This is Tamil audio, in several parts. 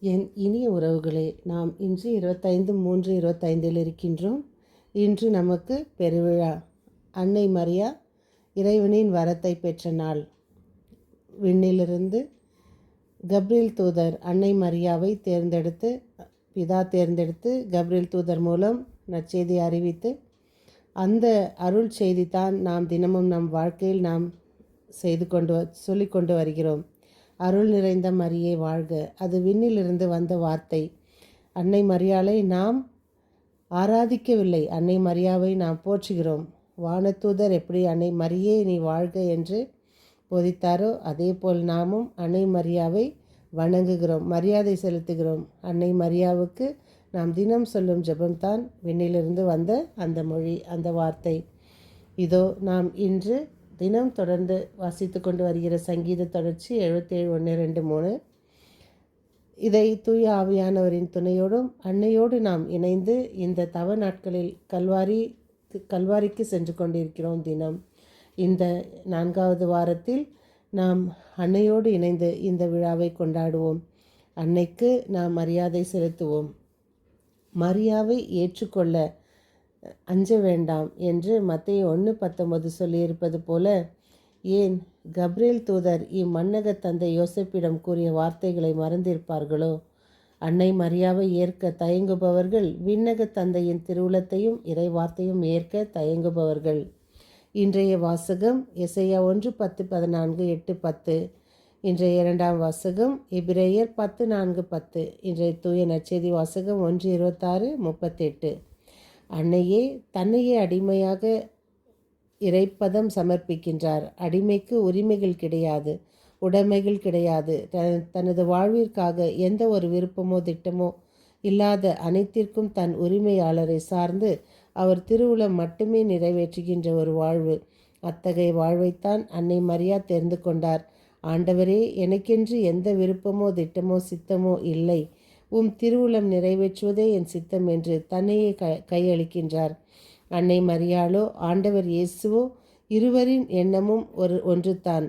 என் இனிய உறவுகளே, நாம் இன்று 25/3/25 இருக்கின்றோம். இன்று நமக்கு பெருவிழா. அன்னை மரியா இறைவனின் வரத்தை பெற்ற நாள். விண்ணிலிருந்து கப்ரியேல் தூதர் அன்னை மரியாவை பிதா தேர்ந்தெடுத்து கப்ரியேல் தூதர் மூலம் நற்செய்தி அறிவித்து, அந்த அருள் செய்தி தான் நாம் தினமும் நம் வாழ்க்கையில் நாம் சொல்லிக்கொண்டு வருகிறோம். அருள் நிறைந்த மரியே வாழ்க. அது விண்ணிலிருந்து வந்த வார்த்தை. அன்னை மரியாளை நாம் ஆராதிக்கவில்லை, அன்னை மரியாவை நாம் போற்றுகிறோம். வானதூதர் எப்படி அன்னை மரியே நீ வாழ்க என்று போதித்தாரோ, அதே போல் நாமும் அன்னை மரியாவை வணங்குகிறோம், மரியாதை செலுத்துகிறோம். அன்னை மரியாவுக்கு நாம் தினம் சொல்லும் ஜெபம்தான் விண்ணிலிருந்து வந்த அந்த மொழி, அந்த வார்த்தை. இதோ நாம் இன்று தினம் தொடர்ந்து வாசித்து கொண்டு வருகிற சங்கீத தொடர்ச்சி 77:1-2-3. இதை தூய ஆவியானவரின் துணையோடும் அன்னையோடு நாம் இணைந்து இந்த தவ நாட்களில் கல்வாரிக்கு சென்று கொண்டிருக்கிறோம். தினம் இந்த 4வது வாரத்தில் நாம் அன்னையோடு இணைந்து இந்த விழாவை கொண்டாடுவோம். அன்னைக்கு நாம் மரியாதை செலுத்துவோம். மரியாவை ஏற்றுக்கொள்ள அஞ்ச வேண்டாம் என்று மத்தேயு 1:19 சொல்லியிருப்பது போல, ஏன் கப்ரியேல் தூதர் இம்மன்னக தந்தை யோசேப்பிடம் கூறிய வார்த்தைகளை மறந்திருப்பார்களோ? அன்னை மரியாவை ஏற்க தயங்குபவர்கள் விண்ணக தந்தையின் திருவுளத்தையும் இறை வார்த்தையும் ஏற்க தயங்குபவர்கள். இன்றைய வாசகம் எசையா 1:10-14-8-10. இன்றைய 2ஆம் வாசகம் எபிரேயர் 10:4-10. இன்றைய தூய நற்செய்தி வாசகம் 1:26-38. அன்னையே தன்னையே அடிமையாக இறைப்பதம் சமர்ப்பிக்கின்றார். அடிமைக்கு உரிமைகள் கிடையாது, உடைமைகள் கிடையாது. தனது வாழ்விற்காக எந்த ஒரு விருப்பமோ திட்டமோ இல்லாத அனைத்திற்கும் தன் உரிமையாளரை சார்ந்து அவர் திருவுளம் மட்டுமே நிறைவேற்றுகின்ற ஒரு வாழ்வு. அத்தகைய வாழ்வைத்தான் அன்னை மரியா தெரிந்து கொண்டார். ஆண்டவரே, எனக்கென்று எந்த விருப்பமோ திட்டமோ சித்தமோ இல்லை, திருவுளம் நிறைவேற்றுவதே என் சித்தம் என்று தன்னையே கையளிக்கின்றார். அன்னை மரியாளோ ஆண்டவர் இயேசுவோ இருவரின் எண்ணமும் ஒன்றுதான்.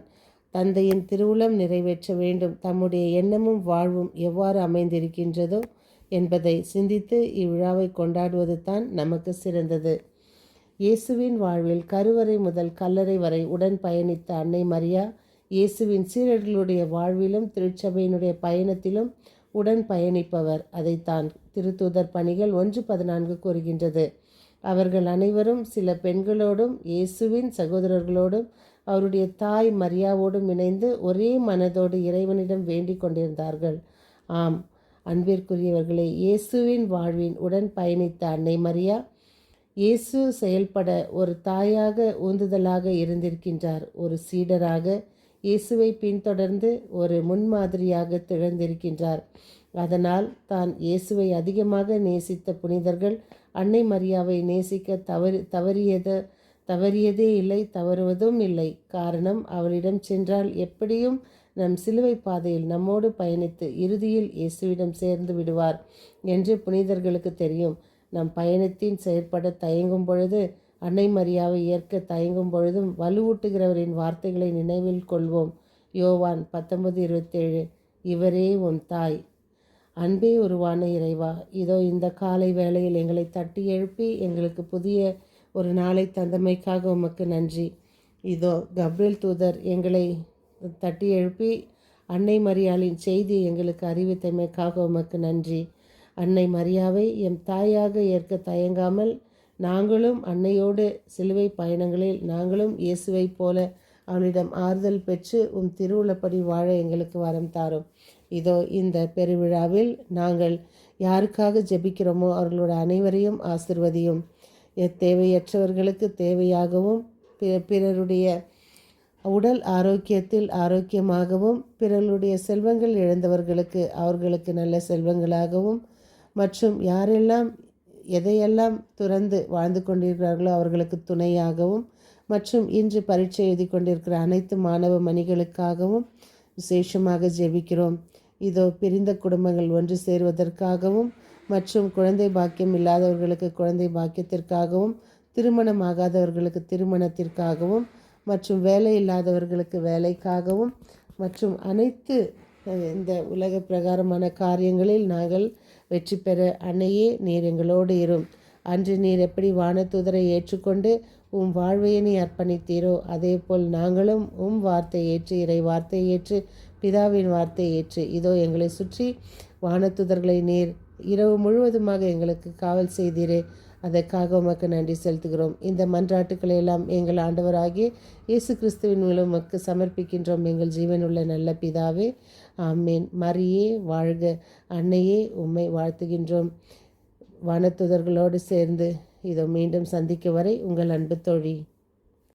தந்தையின் திருவுளம் நிறைவேற்ற வேண்டும். தம்முடைய எண்ணமும் வாழ்வும் எவ்வாறு அமைந்திருக்கின்றதோ என்பதை சிந்தித்து இவ்விழாவை கொண்டாடுவது தான் நமக்கு சிறந்தது. இயேசுவின் வாழ்வில் கருவறை முதல் கல்லறை வரை உடன் பயணித்த அன்னை மரியா இயேசுவின் சீடர்களுடைய வாழ்விலும் திருச்சபையினுடைய பயணத்திலும் உடன் பயணிப்பவர். அதைத்தான் திருத்தூதர் பணிகள் 1:14 கூறுகின்றது. அவர்கள் அனைவரும் சில பெண்களோடும் இயேசுவின் சகோதரர்களோடும் அவருடைய தாய் மரியாவோடும் இணைந்து ஒரே மனதோடு இறைவனிடம் வேண்டிக் கொண்டிருந்தார்கள். ஆம் அன்பிற்குரியவர்களே, இயேசுவின் வாழ்வின் உடன் பயணித்த அன்னை மரியா இயேசு செயல்பட ஒரு தாயாக உந்துதலாக இருந்திருக்கின்றார். ஒரு சீடராக இயேசுவை பின்தொடர்ந்து ஒரு முன்மாதிரியாக திகழ்ந்திருக்கின்றார். அதனால் தான் இயேசுவை அதிகமாக நேசித்த புனிதர்கள் அன்னை மரியாவை நேசிக்க தவறியதே இல்லை, தவறுவதும் இல்லை. காரணம், அவளிடம் சென்றால் எப்படியும் நம் சிலுவை பாதையில் நம்மோடு பயணித்து இறுதியில் இயேசுவிடம் சேர்ந்து விடுவார் என்று புனிதர்களுக்கு தெரியும். நம் பயணத்தின் செயற்பட தயங்கும் பொழுது, அன்னை மரியாவை ஏற்க தயங்கும் பொழுதும் வலுவூட்டுகிறவரின் வார்த்தைகளை நினைவில் கொள்வோம். யோவான் 19:27. இவரே உன் தாய். அன்பே உருவான இறைவா, இதோ இந்த காலை வேளையில் எங்களை தட்டி எழுப்பி எங்களுக்கு புதிய ஒரு நாளை தந்தமைக்காக உமக்கு நன்றி. இதோ கப்ரியேல் தூதர் எங்களை தட்டி எழுப்பி அன்னை மரியாளின் செய்தி எங்களுக்கு அறிவித்தமைக்காக உமக்கு நன்றி. அன்னை மரியாவை எம் தாயாக ஏற்க தயங்காமல் நாங்களும் அன்னையோடு சிலுவை பயணங்களில் நாங்களும் இயேசுவை போல அவளிடம் ஆறுதல் பெற்று திருவுளப்படி வாழ எங்களுக்கு வரம் தாரும். இதோ இந்த பெருவிழாவில் நாங்கள் யாருக்காக ஜெபிக்கிறோமோ அவர்களோட அனைவரையும் ஆசிர்வதியும். தேவையற்றவர்களுக்கு தேவையாகவும் பிறருடைய உடல் ஆரோக்கியத்தில் ஆரோக்கியமாகவும் பிறருடைய செல்வங்கள் இழந்தவர்களுக்கு அவர்களுக்கு நல்ல செல்வங்களாகவும் மற்றும் யாரெல்லாம் எதையெல்லாம் துறந்து வாழ்ந்து கொண்டிருக்கிறார்களோ அவர்களுக்கு துணையாகவும் மற்றும் இன்று பரீட்சை எழுதி கொண்டிருக்கிற அனைத்து மாணவ மணிகளுக்காகவும் விசேஷமாக ஜெபிக்கிறோம். இதோ பிரிந்த குடும்பங்கள் ஒன்று சேருவதற்காகவும் மற்றும் குழந்தை பாக்கியம் இல்லாதவர்களுக்கு குழந்தை பாக்கியத்திற்காகவும் திருமணமாகாதவர்களுக்கு திருமணத்திற்காகவும் மற்றும் வேலை இல்லாதவர்களுக்கு வேலைக்காகவும் மற்றும் அனைத்து இந்த உலக பிரகாரமான காரியங்களில் நாங்கள் வெற்றி பெற அன்னையே நீர் எங்களோடு இரும். அன்று நீர் எப்படி வானதூதரை ஏற்றுக்கொண்டு உம் வாழ்வையை நீ அர்ப்பணித்தீரோ அதே போல் நாங்களும் உம் வார்த்தை ஏற்று, இறை வார்த்தை ஏற்று, பிதாவின் வார்த்தை ஏற்று இதோ எங்களை சுற்றி வானதூதர்களை நீர் இரவு முழுவதுமாக எங்களுக்கு காவல் செய்தீரே, அதற்காக உமக்கு நன்றி செலுத்துகிறோம். இந்த மன்றாட்டுக்களை எல்லாம் எங்கள் ஆண்டவராகிய இயேசு கிறிஸ்துவின் மூலம் உமக்கு சமர்ப்பிக்கின்றோம் எங்கள் ஜீவனுள்ள நல்ல பிதாவே, ஆமேன். மரியே வாழ்க, அன்னையே உம்மை வாழ்த்துகின்றோம். வானதூதர்களோடு சேர்ந்து இதோ மீண்டும் சந்திக்கும் வரை உங்கள் அன்பு தோழி.